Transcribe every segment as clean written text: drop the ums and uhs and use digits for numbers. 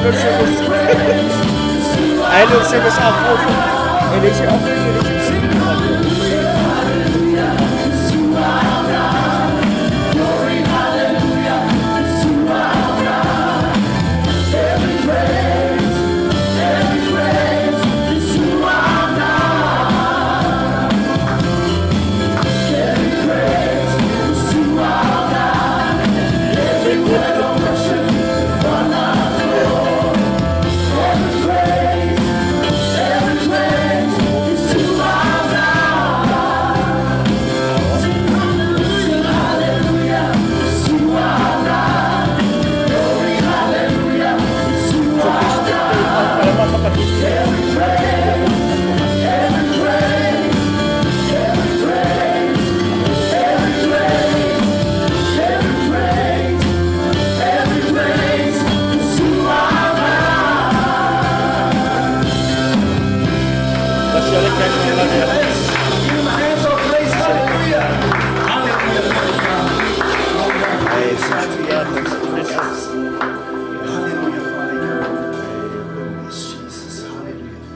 Idol service offering. Elixir offering.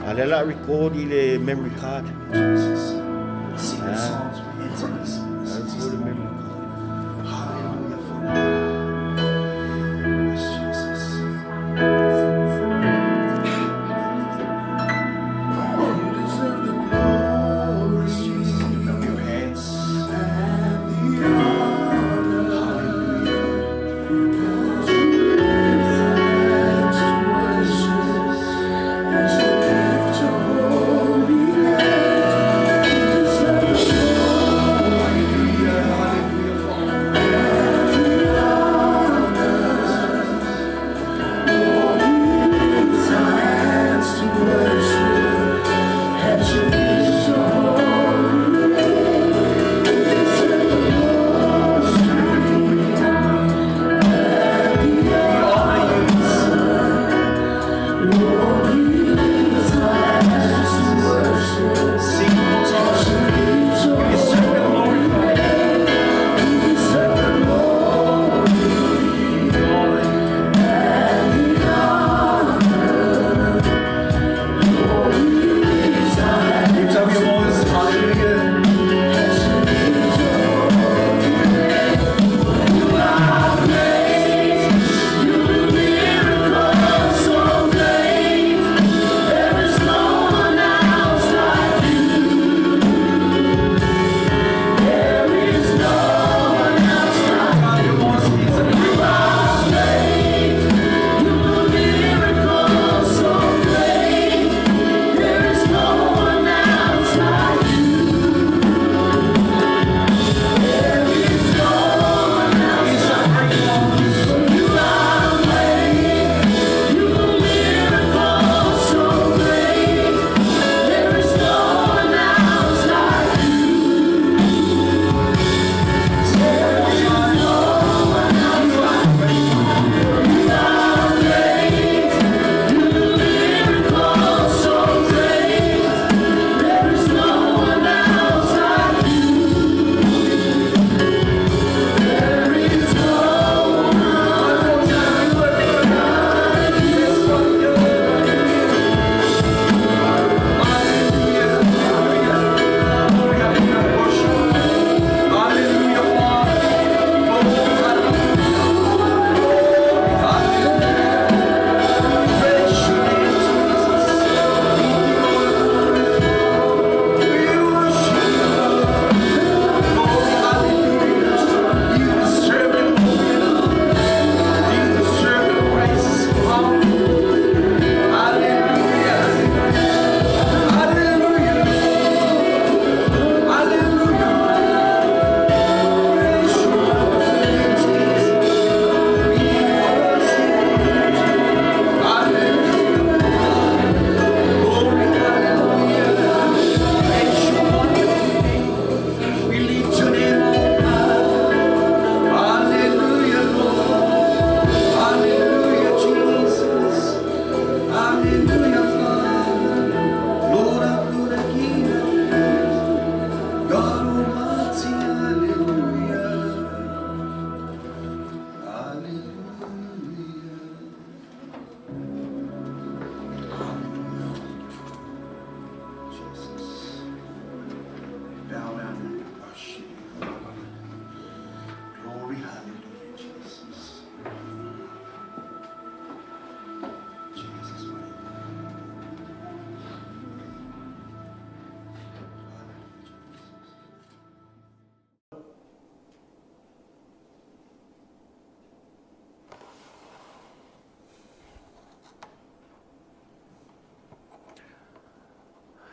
Allez record le memory card.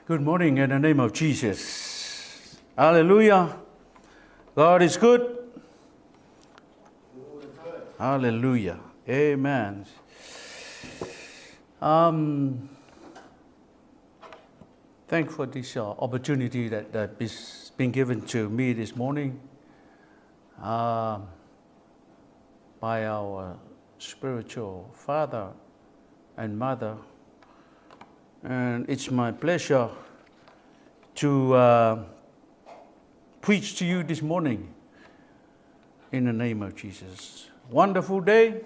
Good morning in the name of Jesus. Hallelujah. God is good. Hallelujah. Amen. Thank for this opportunity that is being given to me this morning by our spiritual father and mother. And it's my pleasure to preach to you this morning in the name of Jesus. Wonderful day,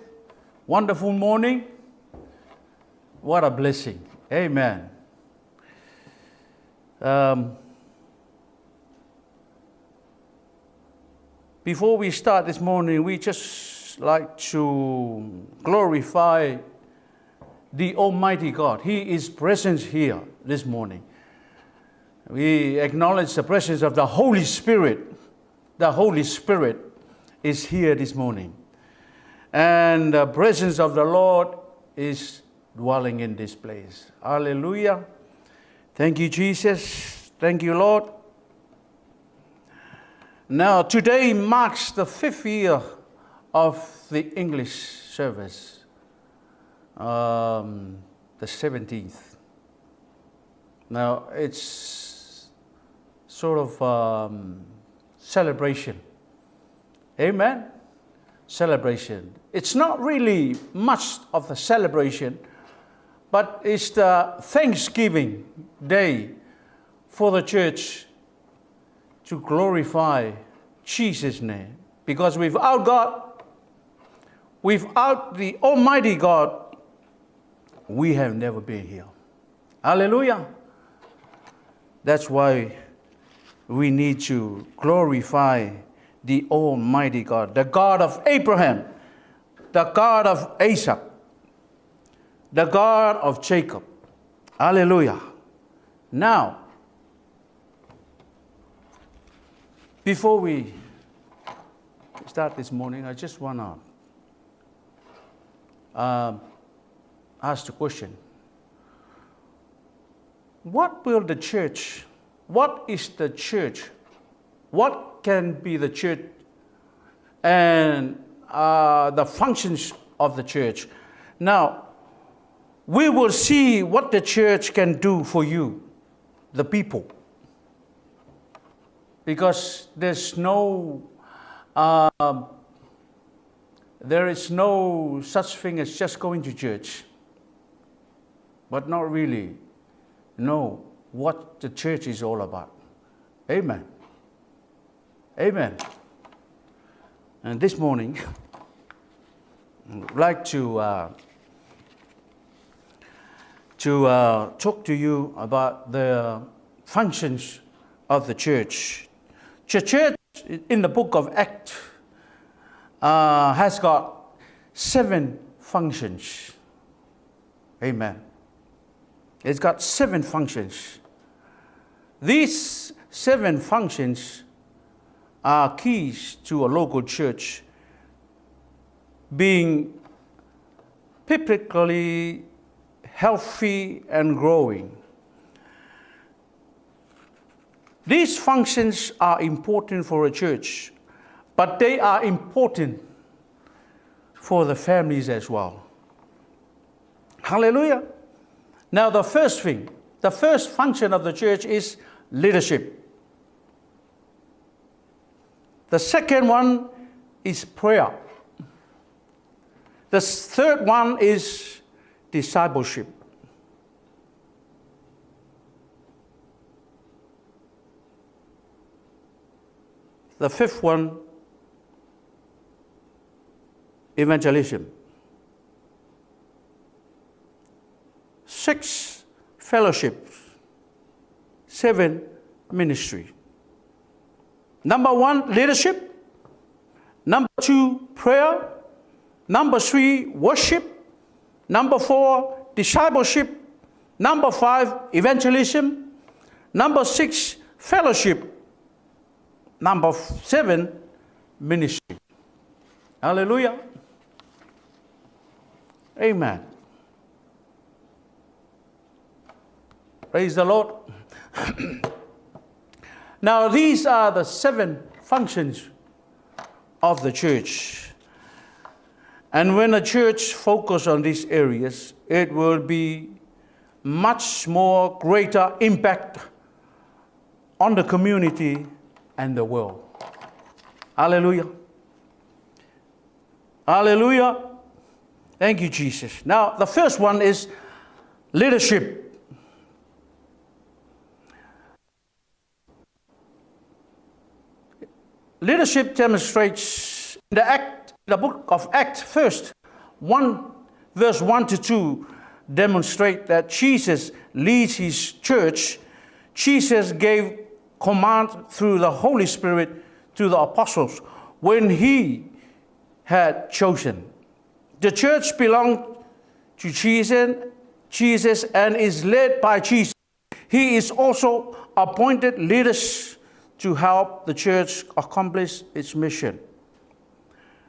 wonderful morning. What a blessing. Amen. Before we start this morning, we just like to glorify the Almighty God. He is present here this morning. We acknowledge the presence of the Holy Spirit. The Holy Spirit is here this morning. And the presence of the Lord is dwelling in this place. Hallelujah. Thank you, Jesus. Thank you, Lord. Now, today marks the 5th year of the English service. The 17th. Now, it's sort of celebration. Amen? Celebration. It's not really much of a celebration, but it's the Thanksgiving day for the church to glorify Jesus' name. Because without God, without the Almighty God, we have never been here. Hallelujah. That's why we need to glorify the Almighty God, the God of Abraham, the God of Isaac, the God of Jacob. Hallelujah. Now, before we start this morning, I just want to ask the question, what will the church, what is the church, what can be the church and the functions of the church? Now, we will see what the church can do for you, the people. Because there is no such thing as just going to church, but not really know what the church is all about. Amen. Amen. And this morning, I'd like to talk to you about the functions of the church. The church in the book of Acts has got 7 functions. Amen. It's got 7 functions. These 7 functions are keys to a local church being biblically healthy and growing. These functions are important for a church, but they are important for the families as well. Hallelujah. Now, the first thing, the first function of the church is leadership. The second one is prayer. The third one is discipleship. The 5th one, evangelism. 6, fellowship. 7, ministry. Number 1, leadership. Number 2, prayer. Number 3, worship. Number 4, discipleship. Number 5, evangelism. Number 6, fellowship. Number 7, ministry. Hallelujah. Amen. Praise the Lord. Now, these are the 7 functions of the church. And when a church focuses on these areas, it will be much more greater impact on the community and the world. Hallelujah. Hallelujah. Thank you, Jesus. Now, the first one is leadership. Leadership demonstrates in the book of Acts, first 1 verse 1 to 2 demonstrate that Jesus leads his church. Jesus gave command through the Holy Spirit to the apostles when he had chosen. The church belonged to Jesus and is led by Jesus. He is also appointed leaders to help the church accomplish its mission.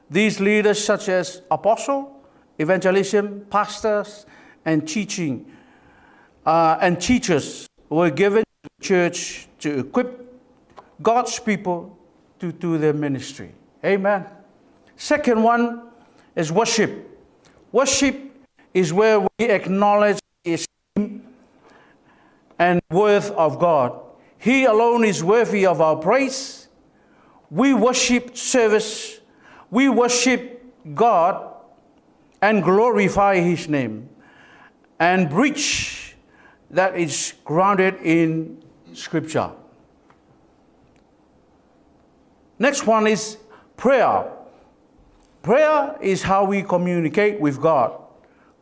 These leaders, such as apostle, evangelism, pastors, and teaching and teachers, were given to the church to equip God's people to do their ministry. Amen. Second one is worship. Worship is where we acknowledge the esteem and worth of God. He alone is worthy of our praise. We worship service. We worship God and glorify his name and preach that is grounded in Scripture. Next one is prayer. Prayer is how we communicate with God.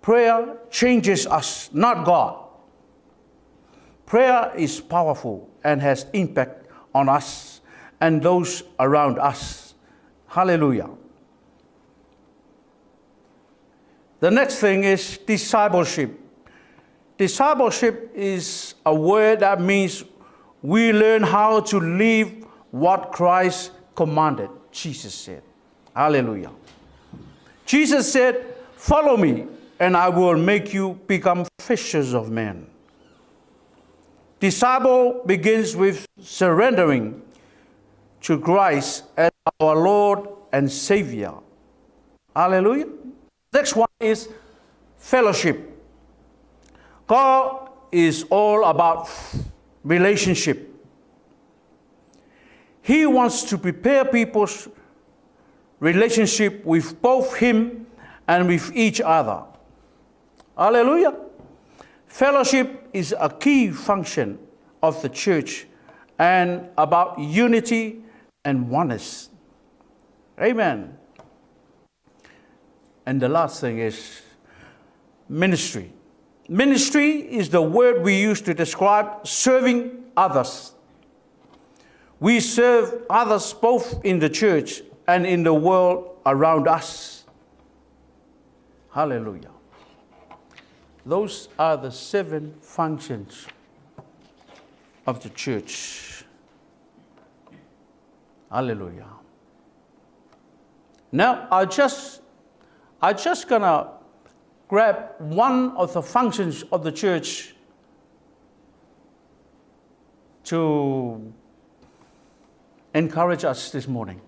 Prayer changes us, not God. Prayer is powerful and has impact on us and those around us. Hallelujah. The next thing is discipleship. Discipleship is a word that means we learn how to live what Christ commanded, Jesus said. Hallelujah. Jesus said, "Follow me, and I will make you become fishers of men." Disciple begins with surrendering to Christ as our Lord and Savior. Hallelujah. Next one is fellowship. God is all about relationship. He wants to prepare people's relationship with both him and with each other. Hallelujah. Fellowship is a key function of the church and about unity and oneness. Amen. And the last thing is ministry. Ministry is the word we use to describe serving others. We serve others both in the church and in the world around us. Hallelujah. Those are the 7 functions of the church. Hallelujah. Now, I just gonna grab one of the functions of the church to encourage us this morning.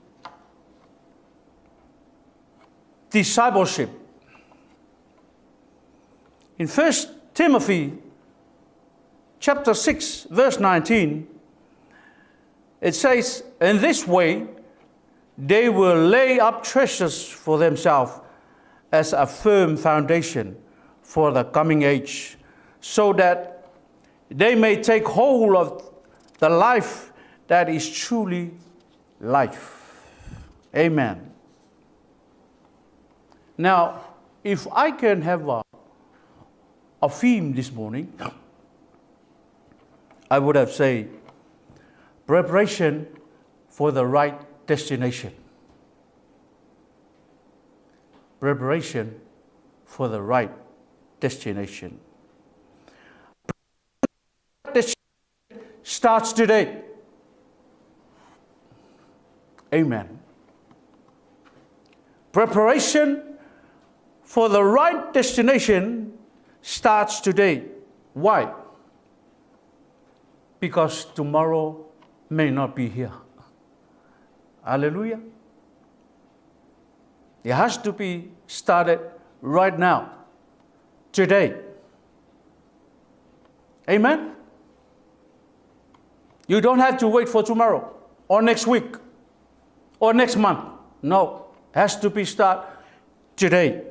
Discipleship. In 1 Timothy chapter 6, verse 19, it says, "In this way, they will lay up treasures for themselves as a firm foundation for the coming age, so that they may take hold of the life that is truly life." Amen. Now, if I can have a theme this morning, I would have said, preparation for the right destination. Preparation for the right destination. Starts today. Amen. Preparation for the right destination starts today. Why? because tomorrow may not be here. Hallelujah. It has to be started right now, today. Amen? You don't have to wait for tomorrow or next week or next month. No, it has to be started today.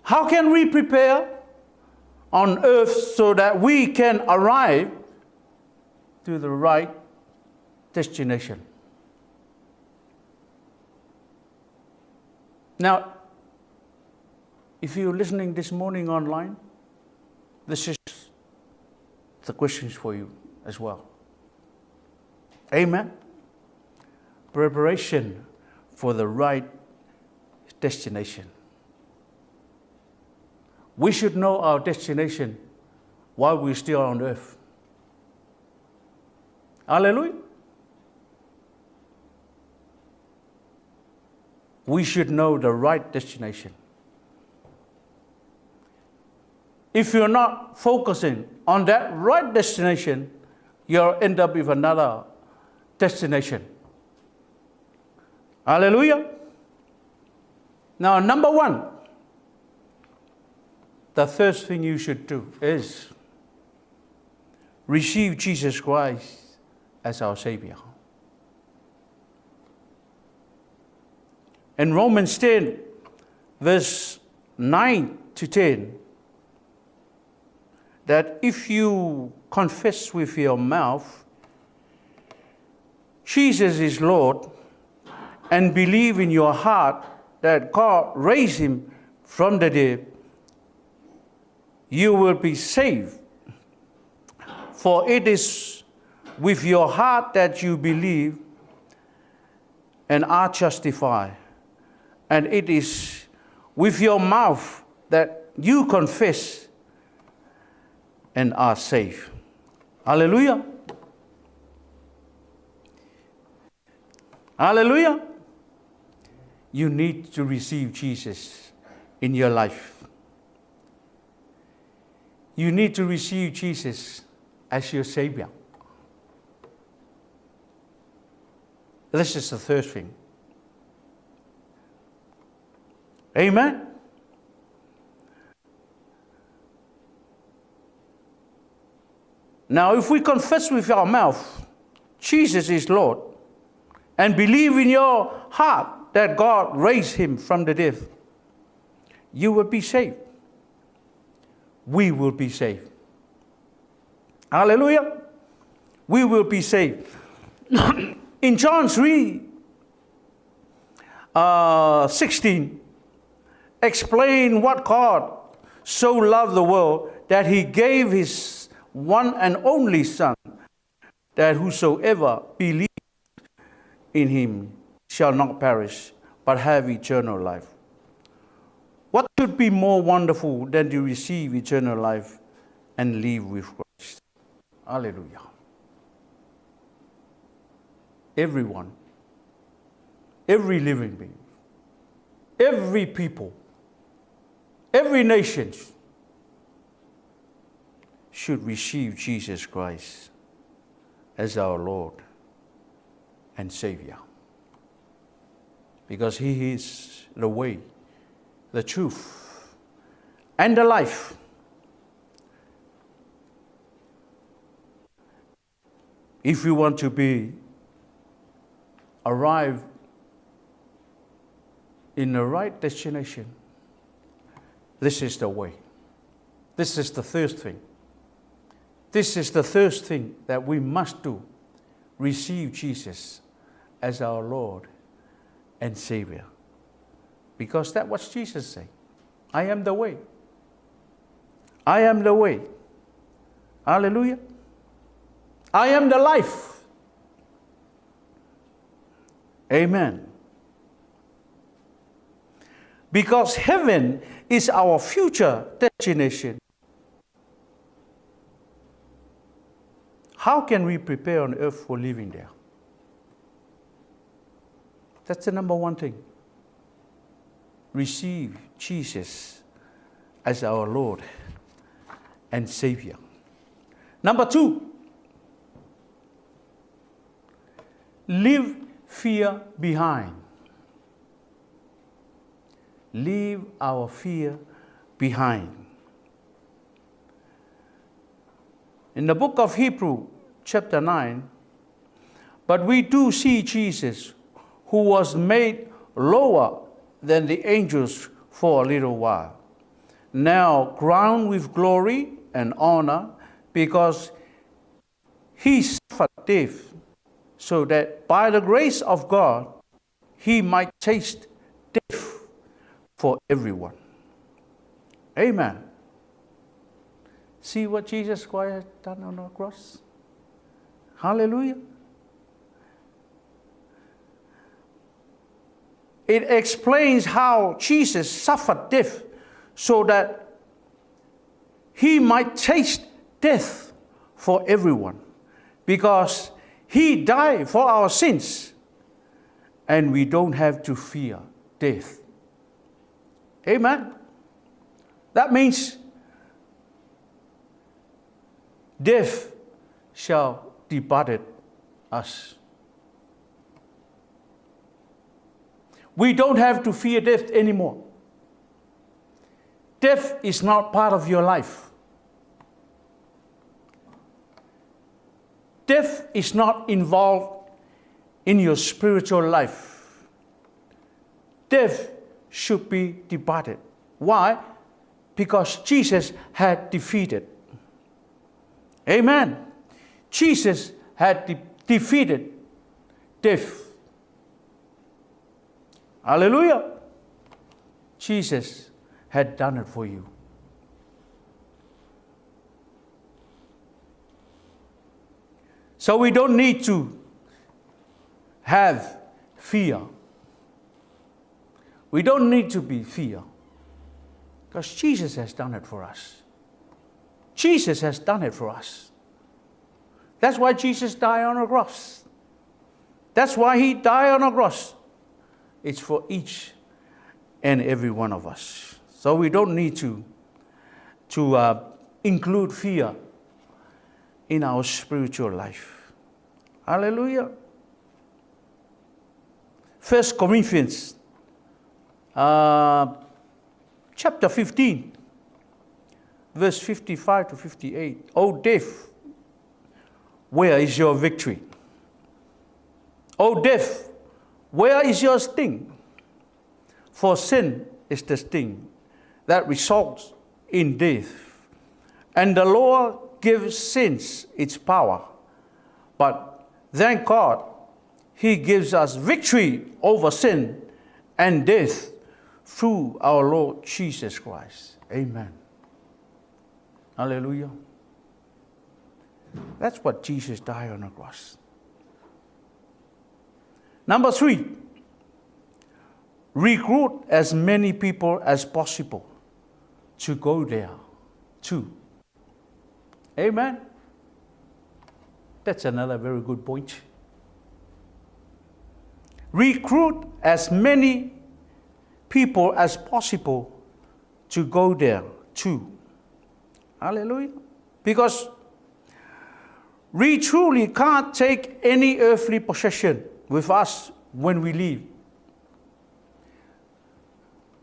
How can we prepare on earth so that we can arrive to the right destination? Now, if you're listening this morning online, this is the questions for you as well. Amen? Preparation for the right destination. We should know our destination while we're still on earth. Hallelujah. We should know the right destination. If you're not focusing on that right destination, you'll end up with another destination. Hallelujah. Now, number one, the first thing you should do is receive Jesus Christ as our Savior. In Romans 10, verse 9 to 10, that if you confess with your mouth Jesus is Lord and believe in your heart that God raised him from the dead, you will be saved. For it is with your heart that you believe and are justified, and it is with your mouth that you confess and are saved. Hallelujah. Hallelujah. You need to receive Jesus in your life. You need to receive Jesus as your Savior. This is the third thing. Amen. Now, if we confess with our mouth Jesus is Lord and believe in your heart that God raised him from the dead, you will be saved. We will be saved. Hallelujah. We will be saved. In John 3:16, explain what God so loved the world that he gave his one and only Son, that whosoever believes in him shall not perish, but have eternal life. What could be more wonderful than to receive eternal life and live with Christ? Hallelujah. Everyone, every living being, every people, every nation should receive Jesus Christ as our Lord and Savior. Because he is the way, the truth, and the life. If you want to arrive in the right destination, this is the way. This is the third thing. This is the third thing that we must do. Receive Jesus as our Lord and Savior. Because that's what Jesus said. I am the way. I am the way. Hallelujah. I am the life. Amen. Because heaven is our future destination. How can we prepare on earth for living there? That's the number one thing. Receive Jesus as our Lord and Savior. Number 2, leave fear behind. Leave our fear behind. In the book of Hebrews, chapter 9, but we do see Jesus, who was made lower than the angels for a little while, now crowned with glory and honor, because he suffered death, so that by the grace of God he might taste death for everyone. Amen. See what Jesus Christ has done on the cross? Hallelujah. It explains how Jesus suffered death so that he might taste death for everyone. Because he died for our sins and we don't have to fear death. Amen. That means death shall depart us. We don't have to fear death anymore. Death is not part of your life. Death is not involved in your spiritual life. Death should be departed. Why? Because Jesus had defeated. Amen. Jesus had defeated death. Hallelujah. Jesus had done it for you. So we don't need to have fear. We don't need to be fear. Because Jesus has done it for us. Jesus has done it for us. That's why Jesus died on a cross. That's why he died on a cross. It's for each and every one of us. So we don't need to include fear in our spiritual life. Hallelujah. 1 Corinthians chapter 15, verse 55 to 58. O death, where is your victory? O death, where is your sting? For sin is the sting that results in death. And the Lord gives sins its power. But thank God, he gives us victory over sin and death through our Lord Jesus Christ. Amen. Hallelujah. That's what Jesus died on the cross. Number 3, recruit as many people as possible to go there too. Amen. That's another very good point. Recruit as many people as possible to go there too. Hallelujah. Because we truly can't take any earthly possession with us when we leave.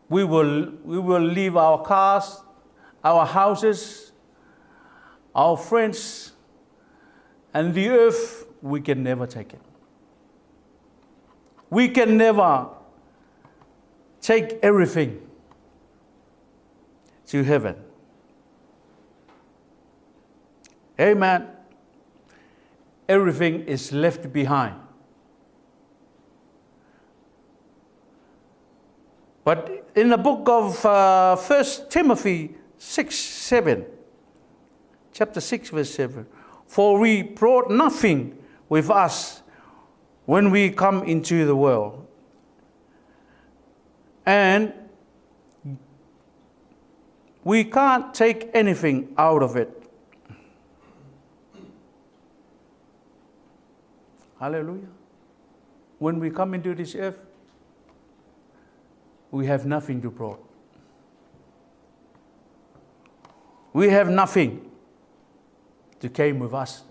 We will leave our cars, our houses, our friends, and the earth. We can never take it. We can never take everything to heaven. Amen. Everything is left behind. But in the book of 1 Timothy 6:7, chapter 6, verse 7, for we brought nothing with us when we come into the world, and we can't take anything out of it. Hallelujah. When we come into this earth, we have nothing to bring. We have nothing to came with us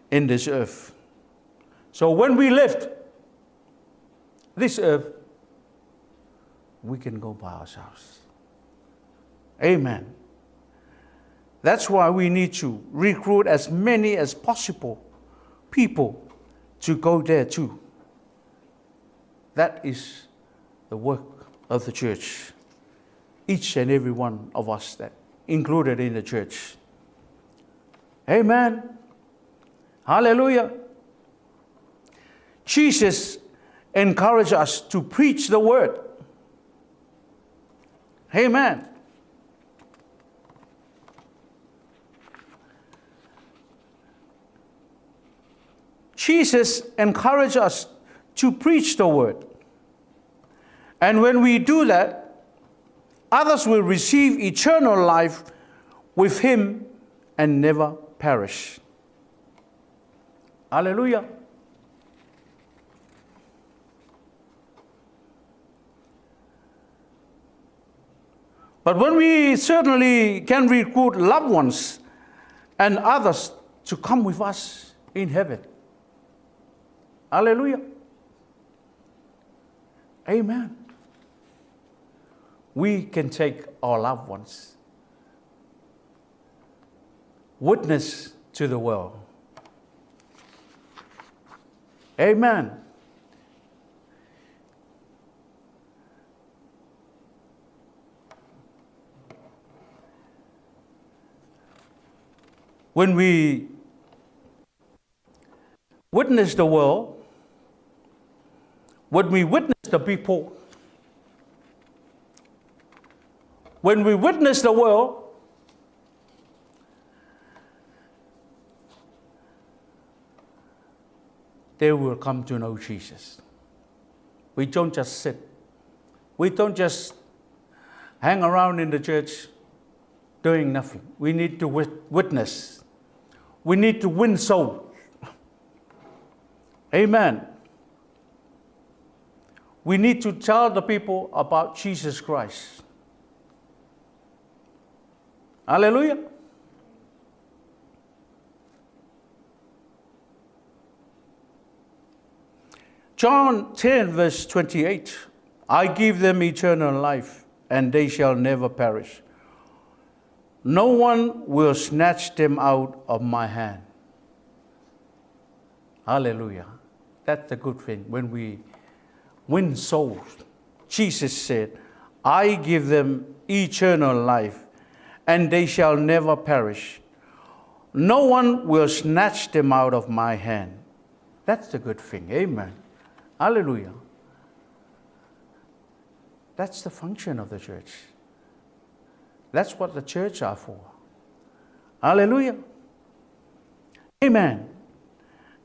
in this earth. So when we left this earth, we can go by ourselves. Amen. That's why we need to recruit as many as possible people to go there too. That is the work of the church. Each and every one of us that included in the church. Amen. Hallelujah. Jesus encouraged us to preach the word. Amen. Jesus encouraged us to preach the word. And when we do that, others will receive eternal life with him and never perish. Hallelujah. But when we certainly can recruit loved ones and others to come with us in heaven. Hallelujah. Amen. We can take our loved ones, witness to the world. Amen. When we witness the world, when we witness the people, when we witness the world, they will come to know Jesus. We don't just sit. We don't just hang around in the church doing nothing. We need to witness. We need to win souls. Amen. We need to tell the people about Jesus Christ. Hallelujah. John 10 verse 28. I give them eternal life, and they shall never perish. No one will snatch them out of my hand. Hallelujah. That's the good thing. When we win souls, Jesus said, I give them eternal life, and they shall never perish. No one will snatch them out of my hand. That's the good thing. Amen. Hallelujah. That's the function of the church. That's what the church are for. Hallelujah. Amen.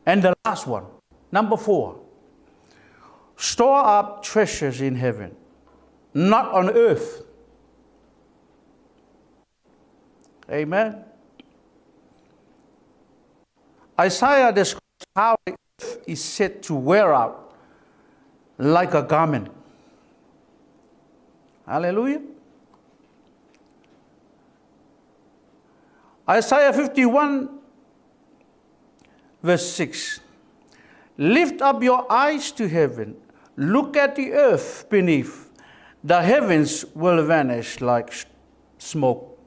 And the last one, number 4. Store up treasures in heaven, not on earth. Amen. Isaiah describes how the earth is said to wear out like a garment. Hallelujah. Isaiah 51 verse 6. Lift up your eyes to heaven. Look at the earth beneath. The heavens will vanish like smoke.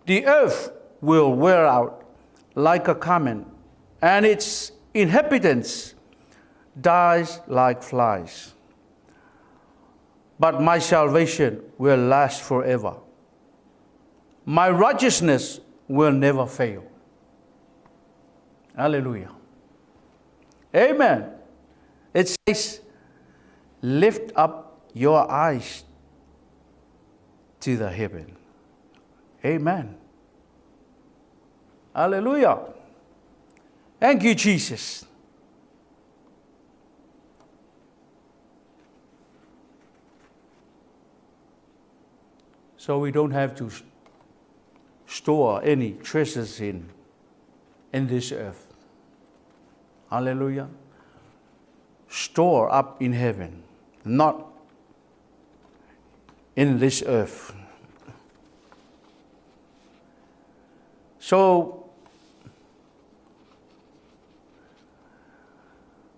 The earth will wear out like a garment, and its inhabitants dies like flies. But my salvation will last forever. My righteousness will never fail. Hallelujah. Amen. It says, lift up your eyes to the heaven. Amen. Hallelujah. Thank you, Jesus. So we don't have to store any treasures in this earth. Hallelujah. Store up in heaven, not in this earth. So,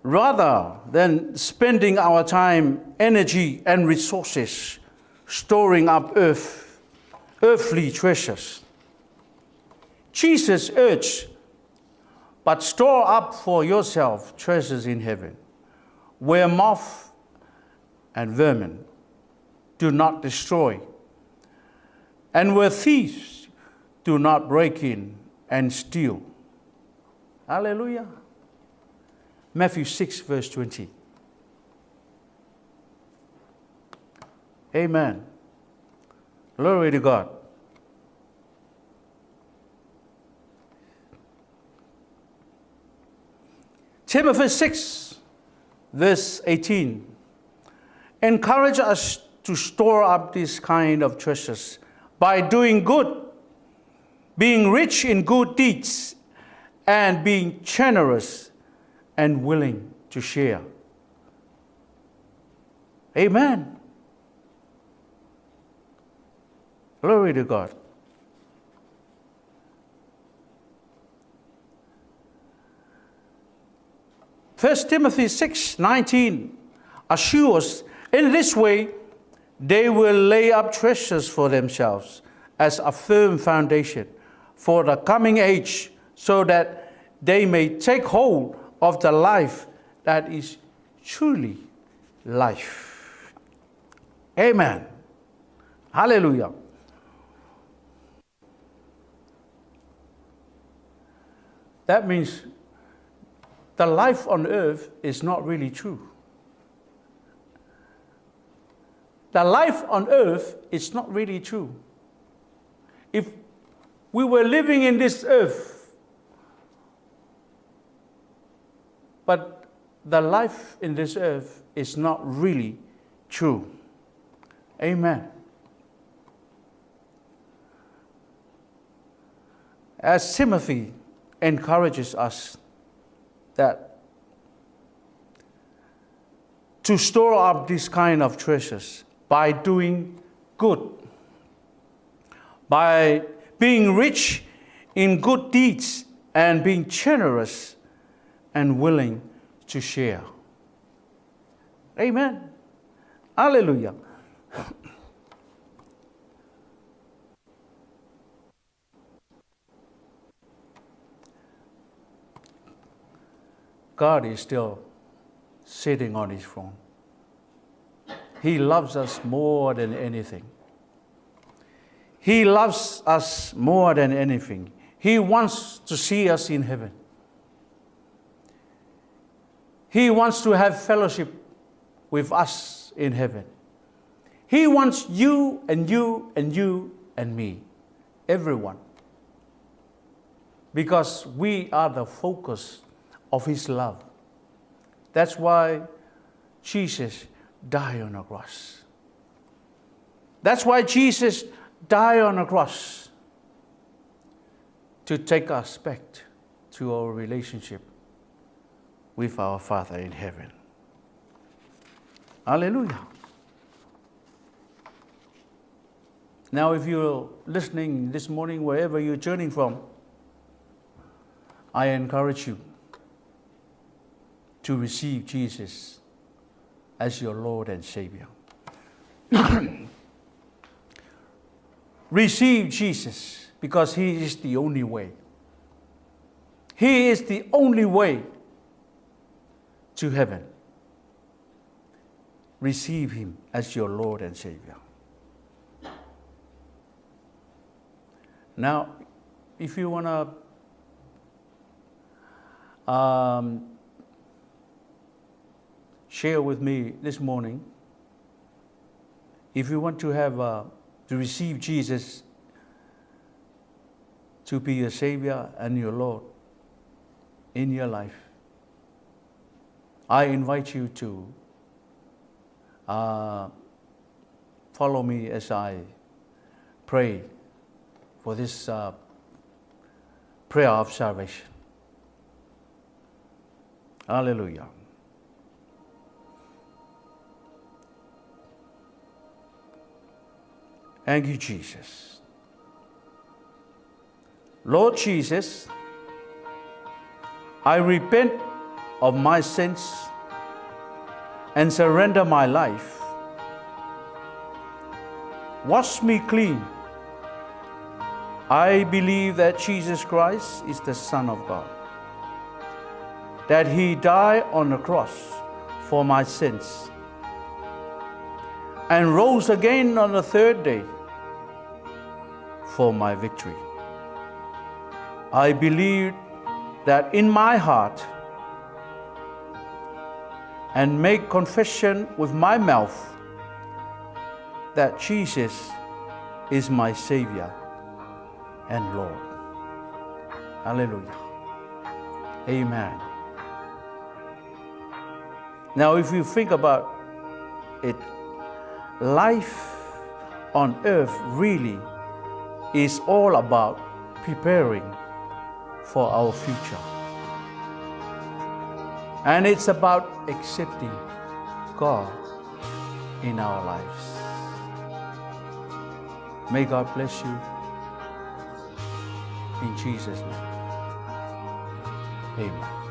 rather than spending our time, energy, and resources storing up earthly treasures, Jesus urged, but store up for yourself treasures in heaven, where moth and vermin do not destroy, and where thieves do not break in and steal. Hallelujah. Matthew 6, verse 20. Amen. Glory to God. Timothy 6, verse 18. Encourage us to store up this kind of treasures by doing good, being rich in good deeds, and being generous and willing to share. Amen. Glory to God. First Timothy 6:19 assures, in this way they will lay up treasures for themselves as a firm foundation for the coming age, so that they may take hold of the life that is truly life. Amen. Hallelujah. That means the life on earth is not really true. The life on earth is not really true. If we were living in this earth, but the life in this earth is not really true. Amen. As Timothy encourages us that to store up this kind of treasures by doing good, by being rich in good deeds, and being generous and willing to share. Amen. Hallelujah. God is still sitting on his throne. He loves us more than anything. He loves us more than anything. He wants to see us in heaven. He wants to have fellowship with us in heaven. He wants you and you and you and me, everyone, because we are the focus of his love. That's why Jesus died on the cross. That's why Jesus died on the cross, to take us back to our relationship with our Father in heaven. Hallelujah. Now, if you're listening this morning, wherever you're journeying from, I encourage you to receive Jesus as your Lord and Savior. Receive Jesus, because he is the only way. He is the only way to heaven. Receive him as your Lord and Savior. Now, if you want to share with me this morning, if you want to have to receive Jesus to be your Savior and your Lord in your life, I invite you to follow me as I pray for this prayer of salvation. Hallelujah. Thank you, Jesus. Lord Jesus, I repent of my sins and surrender my life. Wash me clean. I believe that Jesus Christ is the Son of God, that He died on the cross for my sins and rose again on the third day for my victory. I believe that in my heart and make confession with my mouth that Jesus is my Savior and Lord. Hallelujah. Amen. Now, if you think about it, life on earth really is all about preparing for our future. And it's about accepting God in our lives. May God bless you in Jesus' name. Amen.